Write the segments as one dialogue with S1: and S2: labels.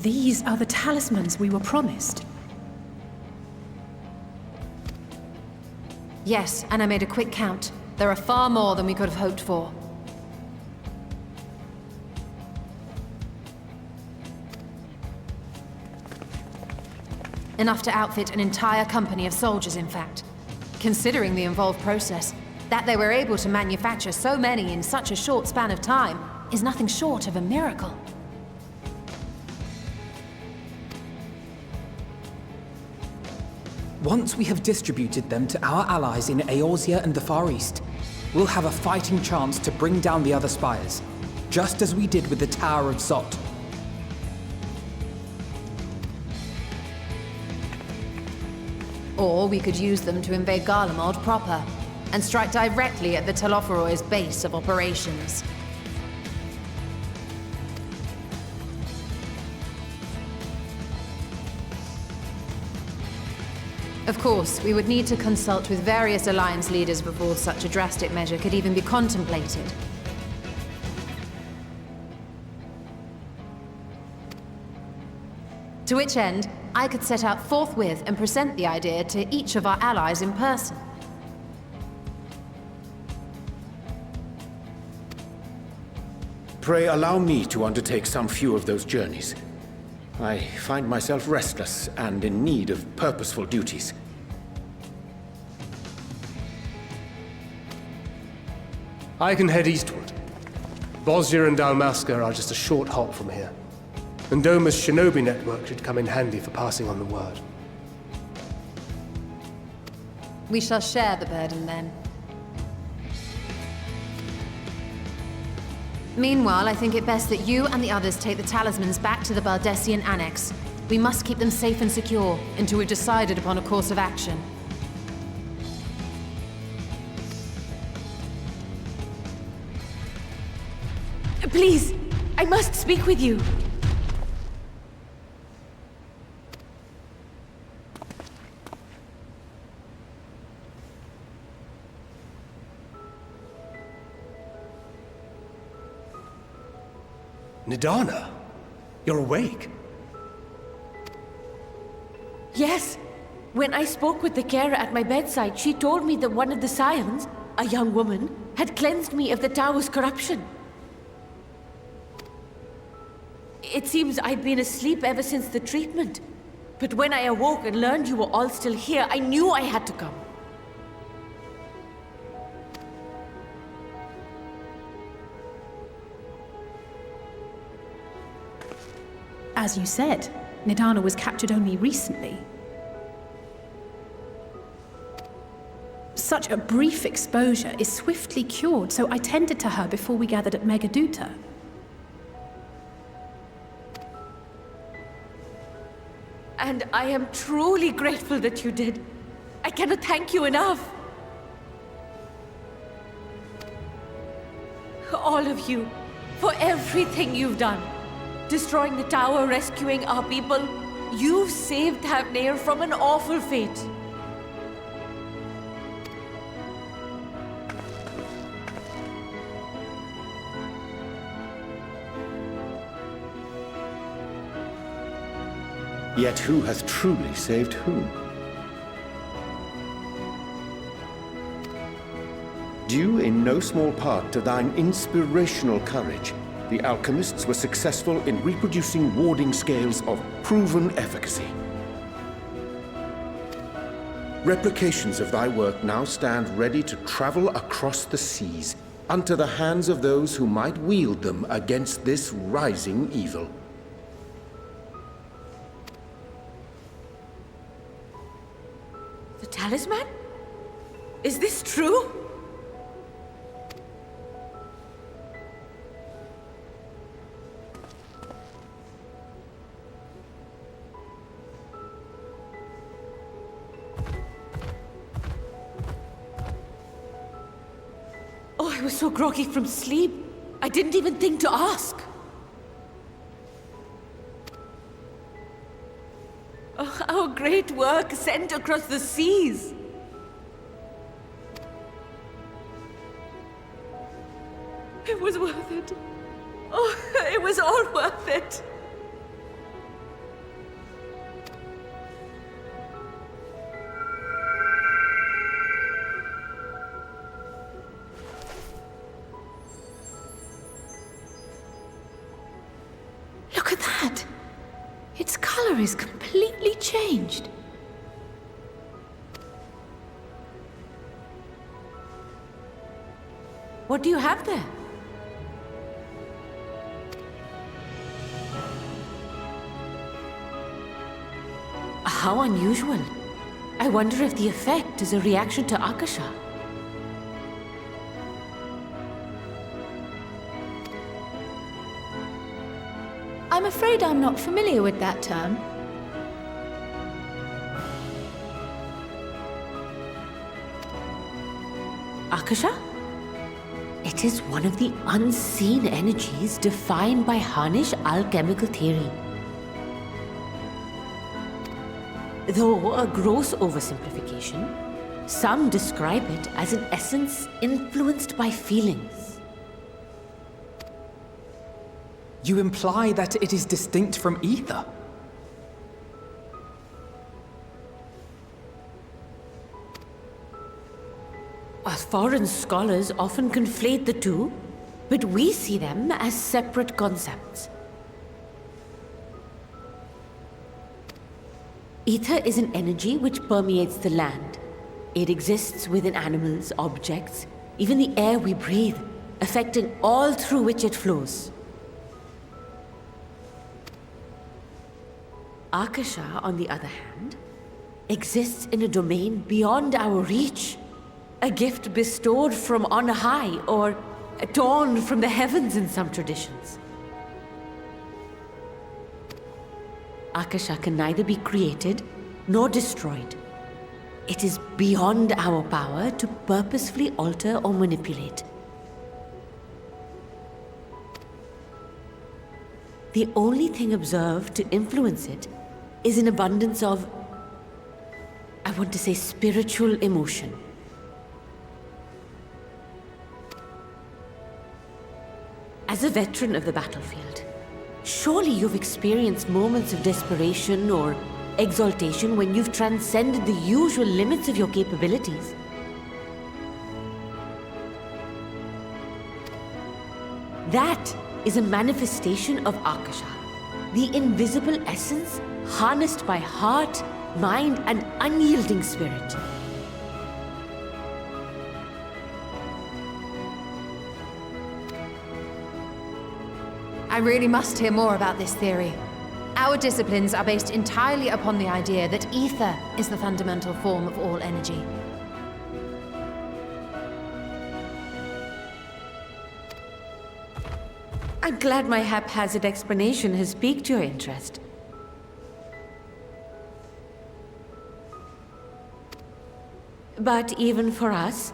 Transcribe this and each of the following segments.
S1: These are the talismans we were promised.
S2: Yes, and I made a quick count. There are far more than we could have hoped for. Enough to outfit an entire company of soldiers, in fact. Considering the involved process, that they were able to manufacture so many in such a short span of time is nothing short of a miracle.
S3: Once we have distributed them to our allies in Eorzea and the Far East, we'll have a fighting chance to bring down the other spires, just as we did with the Tower of Zot.
S2: Or we could use them to invade Garlemald proper, and strike directly at the Telophoroid's base of operations. Of course, we would need to consult with various Alliance leaders before such a drastic measure could even be contemplated. To which end, I could set out forthwith and present the idea to each of our allies in person.
S4: Pray allow me to undertake some few of those journeys. I find myself restless and in need of purposeful duties.
S5: I can head eastward. Bosnia and Dalmasca are just a short hop from here. And Doma's shinobi network should come in handy for passing on the word.
S2: We shall share the burden then. Meanwhile, I think it best that you and the others take the talismans back to the Baldessian Annex. We must keep them safe and secure until we've decided upon a course of action.
S1: Please, I must speak with you.
S5: Nidana, you're awake.
S6: Yes. When I spoke with the carer at my bedside, she told me that one of the scions, a young woman, had cleansed me of the tower's corruption. It seems I'd been asleep ever since the treatment. But when I awoke and learned you were all still here, I knew I had to come.
S1: As you said, Nidana was captured only recently. Such a brief exposure is swiftly cured, so I tended to her before we gathered at Megaduta.
S6: And I am truly grateful that you did. I cannot thank you enough. All of you, for everything you've done. Destroying the tower, rescuing our people. You've saved Thavnair from an awful fate.
S4: Yet who hath truly saved whom? Due in no small part to thine inspirational courage, the alchemists were successful in reproducing warding scales of proven efficacy. Replications of thy work now stand ready to travel across the seas, unto the hands of those who might wield them against this rising evil.
S6: The talisman? Is this true? Oh, I was so groggy from sleep. I didn't even think to ask. Oh, our great work sent across the seas. It was worth it. Oh, it was all worth it.
S1: is completely changed.
S6: What do you have there? How unusual. I wonder if the effect is a reaction to Akasha.
S1: I'm afraid I'm not familiar with that term.
S6: Akasha? It is one of the unseen energies defined by Harnish alchemical theory. Though a gross oversimplification, some describe it as an essence influenced by feelings.
S3: You imply that it is distinct from ether?
S6: Foreign scholars often conflate the two, but we see them as separate concepts. Ether is an energy which permeates the land. It exists within animals, objects, even the air we breathe, affecting all through which it flows. Akasha, on the other hand, exists in a domain beyond our reach. A gift bestowed from on high, or torn from the heavens in some traditions. Akasha can neither be created nor destroyed. It is beyond our power to purposefully alter or manipulate. The only thing observed to influence it is an abundance of, I want to say, spiritual emotion. As a veteran of the battlefield, surely you've experienced moments of desperation or exaltation when you've transcended the usual limits of your capabilities. That is a manifestation of Akasha, the invisible essence harnessed by heart, mind, and unyielding spirit.
S2: I really must hear more about this theory. Our disciplines are based entirely upon the idea that ether is the fundamental form of all energy.
S6: I'm glad my haphazard explanation has piqued your interest. But even for us,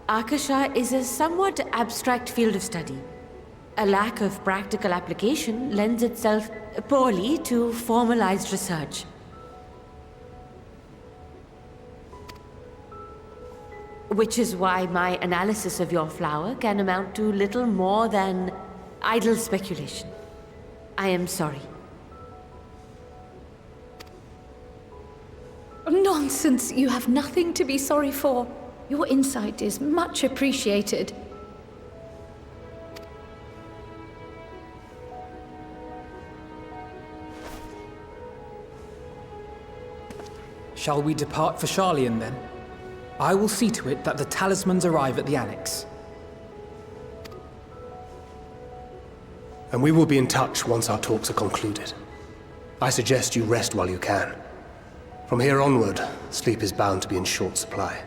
S6: Akasha is a somewhat abstract field of study. A lack of practical application lends itself poorly to formalized research. Which is why my analysis of your flower can amount to little more than idle speculation. I am sorry.
S1: Nonsense! You have nothing to be sorry for. Your insight is much appreciated.
S3: Shall we depart for Sharlayan then? I will see to it that the talismans arrive at the Annex.
S5: And we will be in touch once our talks are concluded. I suggest you rest while you can. From here onward, sleep is bound to be in short supply.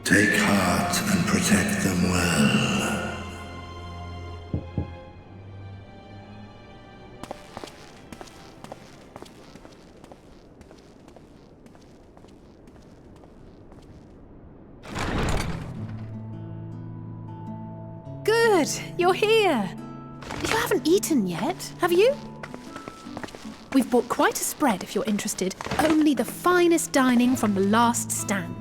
S7: Take heart and protect them well.
S2: Good, you're here. You haven't eaten yet, have you? We've bought quite a spread if you're interested. Only the finest dining from the last stand.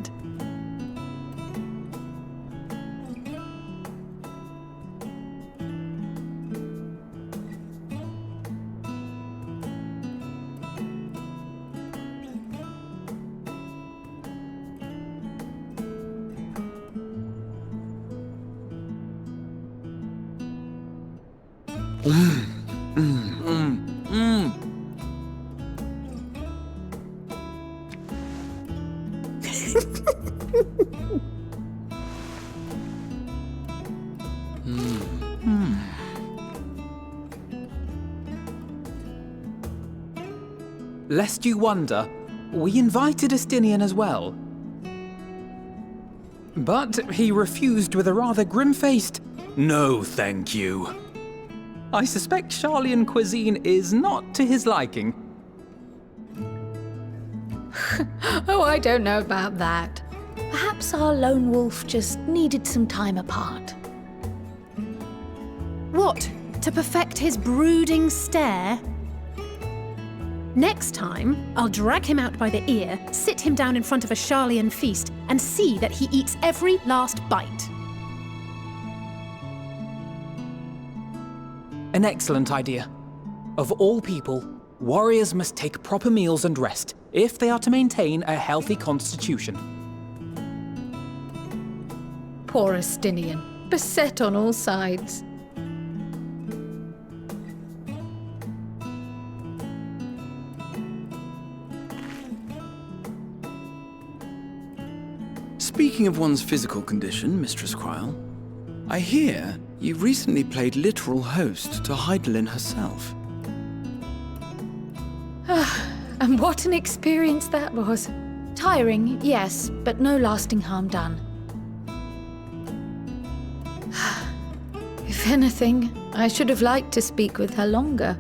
S3: Lest you wonder, we invited Estinian as well. But he refused with a rather grim-faced, "No, thank you." I suspect Sharlayan cuisine is not to his liking.
S1: Oh, I don't know about that. Perhaps our lone wolf just needed some time apart.
S2: What? To perfect his brooding stare? Next time, I'll drag him out by the ear, sit him down in front of a Sharlayan feast, and see that he eats every last bite.
S3: An excellent idea. Of all people, warriors must take proper meals and rest if they are to maintain a healthy constitution.
S1: Poor Estinian, beset on all sides.
S8: Speaking of one's physical condition, Mistress Cryle, I hear you recently played literal host to Heidelin herself.
S1: And what an experience that was. Tiring, yes, but no lasting harm done. If anything, I should have liked to speak with her longer.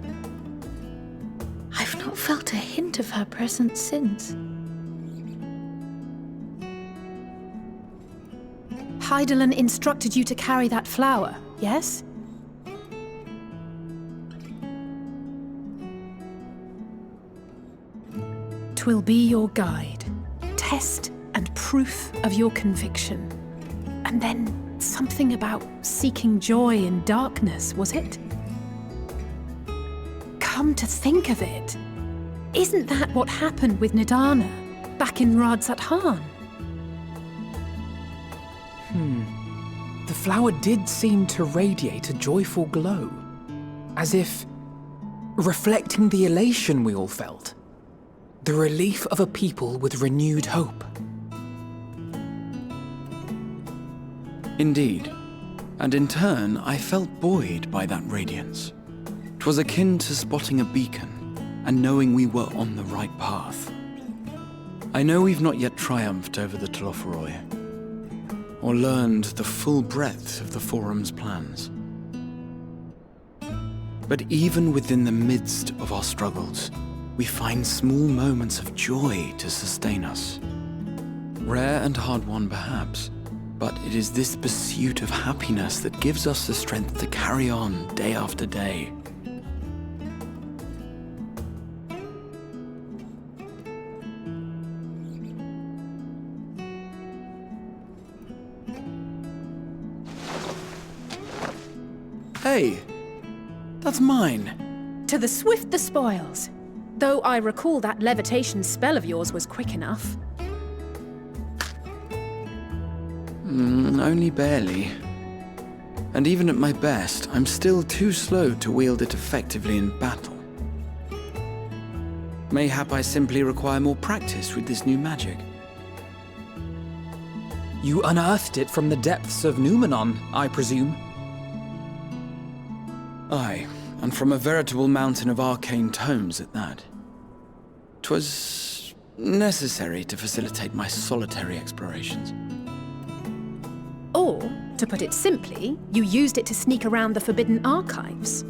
S1: I've not felt a hint of her presence since.
S2: Heidelin instructed you to carry that flower, yes? Twill be your guide, test and proof of your conviction. And then something about seeking joy in darkness, was it? Come to think of it, isn't that what happened with Nidana back in Radzat-Han?
S3: The flower did seem to radiate a joyful glow, as if reflecting the elation we all felt, the relief of a people with renewed hope.
S8: Indeed, and in turn I felt buoyed by that radiance. 'Twas akin to spotting a beacon and knowing we were on the right path. I know we've not yet triumphed over the Telophoroi, or learned the full breadth of the Forum's plans. But even within the midst of our struggles, we find small moments of joy to sustain us. Rare and hard-won perhaps, but it is this pursuit of happiness that gives us the strength to carry on day after day. Hey, that's mine.
S2: To the swift the spoils. Though I recall that levitation spell of yours was quick enough.
S8: Only barely. And even at my best, I'm still too slow to wield it effectively in battle. Mayhap I simply require more practice with this new magic.
S3: You unearthed it from the depths of Numenon, I presume?
S8: Aye, and from a veritable mountain of arcane tomes at that. 'Twas necessary to facilitate my solitary explorations.
S2: Or, to put it simply, you used it to sneak around the Forbidden Archives.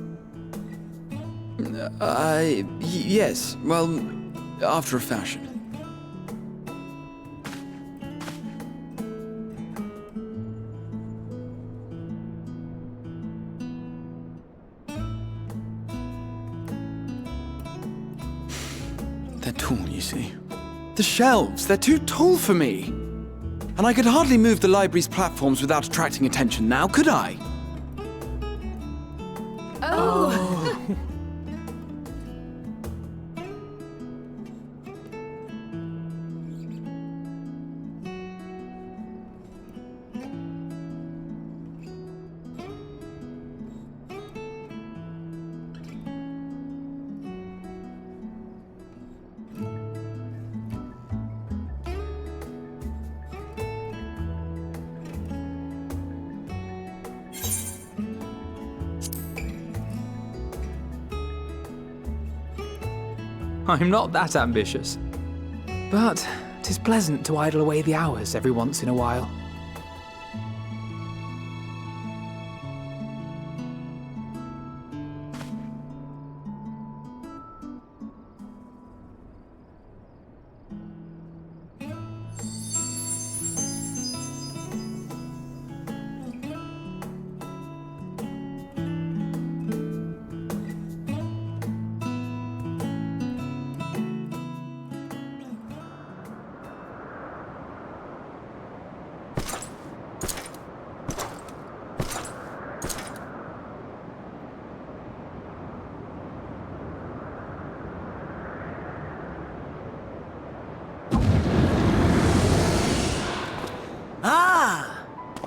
S8: Yes. Well, after a fashion. They're tall, you see. The shelves, they're too tall for me. And I could hardly move the library's platforms without attracting attention now, could I?
S3: I'm not that ambitious. But 'tis pleasant to idle away the hours every once in a while.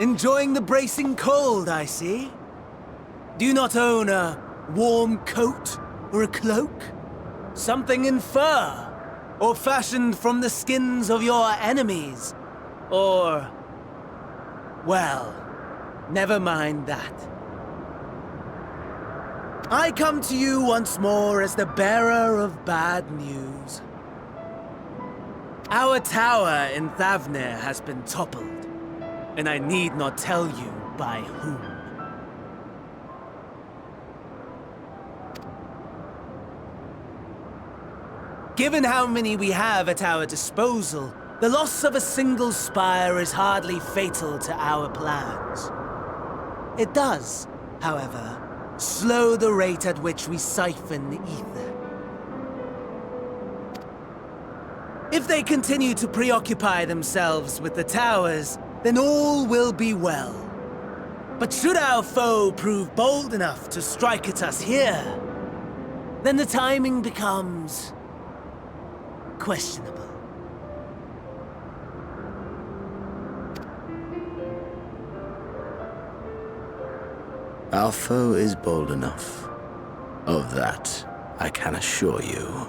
S9: Enjoying the bracing cold, I see. Do you not own a warm coat or a cloak? Something in fur? Or fashioned from the skins of your enemies? Or... well, never mind that. I come to you once more as the bearer of bad news. Our tower in Thavnir has been toppled. And I need not tell you by whom. Given how many we have at our disposal, the loss of a single spire is hardly fatal to our plans. It does, however, slow the rate at which we siphon the ether. If they continue to preoccupy themselves with the towers, then all will be well. But should our foe prove bold enough to strike at us here, then the timing becomes questionable.
S7: Our foe is bold enough. Of that, I can assure you.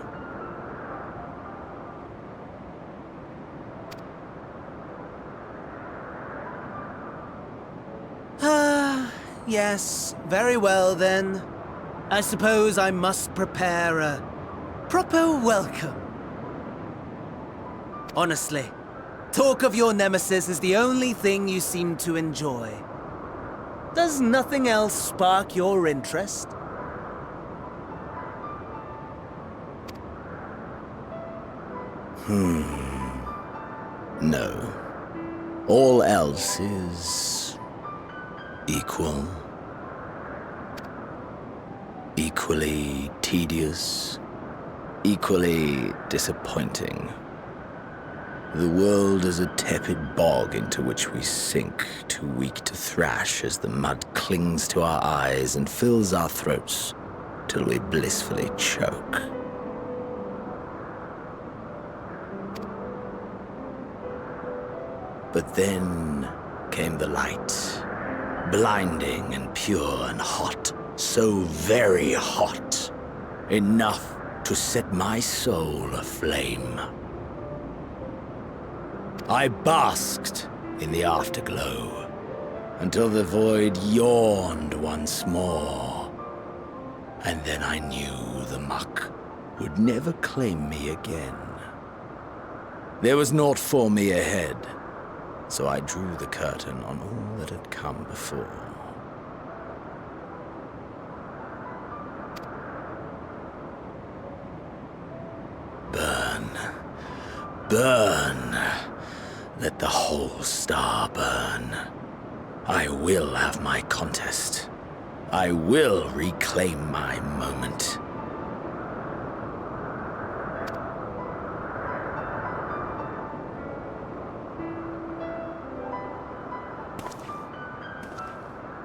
S9: Yes, very well then. I suppose I must prepare a proper welcome. Honestly, talk of your nemesis is the only thing you seem to enjoy. Does nothing else spark your interest?
S7: No. All else is... equal. Equally tedious. Equally disappointing. The world is a tepid bog into which we sink, too weak to thrash as the mud clings to our eyes and fills our throats till we blissfully choke. But then came the light, blinding and pure and hot, so very hot, enough to set my soul aflame. I basked in the afterglow until the void yawned once more, and then I knew the muck would never claim me again. There was naught for me ahead, So I drew the curtain on all that had come before. Burn. Burn. Let the whole star burn. I will have my contest. I will reclaim my moment.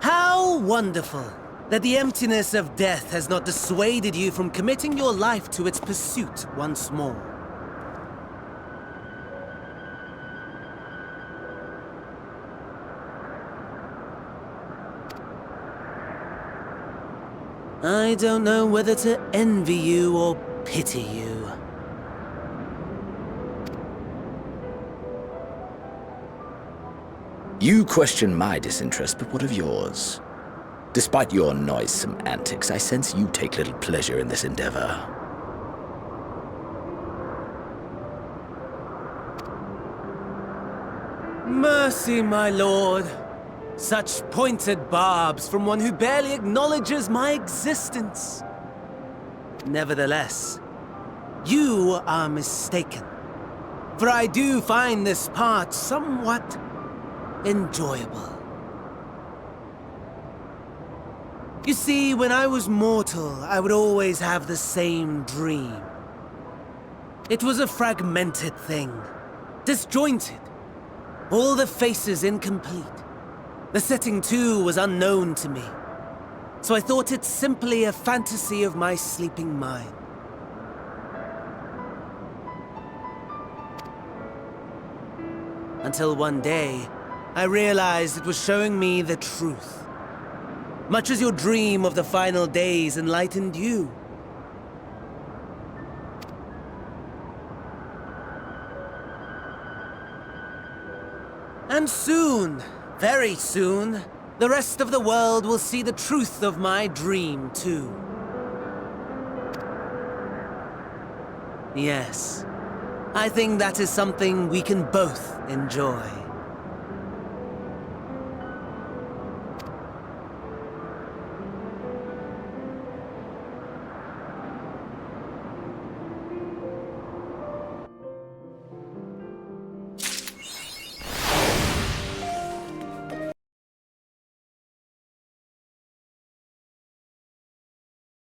S9: How wonderful that the emptiness of death has not dissuaded you from committing your life to its pursuit once more. I don't know whether to envy you or pity you.
S7: You question my disinterest, but what of yours? Despite your noisome antics, I sense you take little pleasure in this endeavor.
S9: Mercy, my lord. Such pointed barbs from one who barely acknowledges my existence. Nevertheless, you are mistaken. For I do find this part somewhat enjoyable. You see, when I was mortal, I would always have the same dream. It was a fragmented thing, disjointed, all the faces incomplete. The setting, too, was unknown to me, so I thought it simply a fantasy of my sleeping mind. Until one day, I realized it was showing me the truth. Much as your dream of the final days enlightened you. And soon, very soon, the rest of the world will see the truth of my dream, too. Yes, I think that is something we can both enjoy.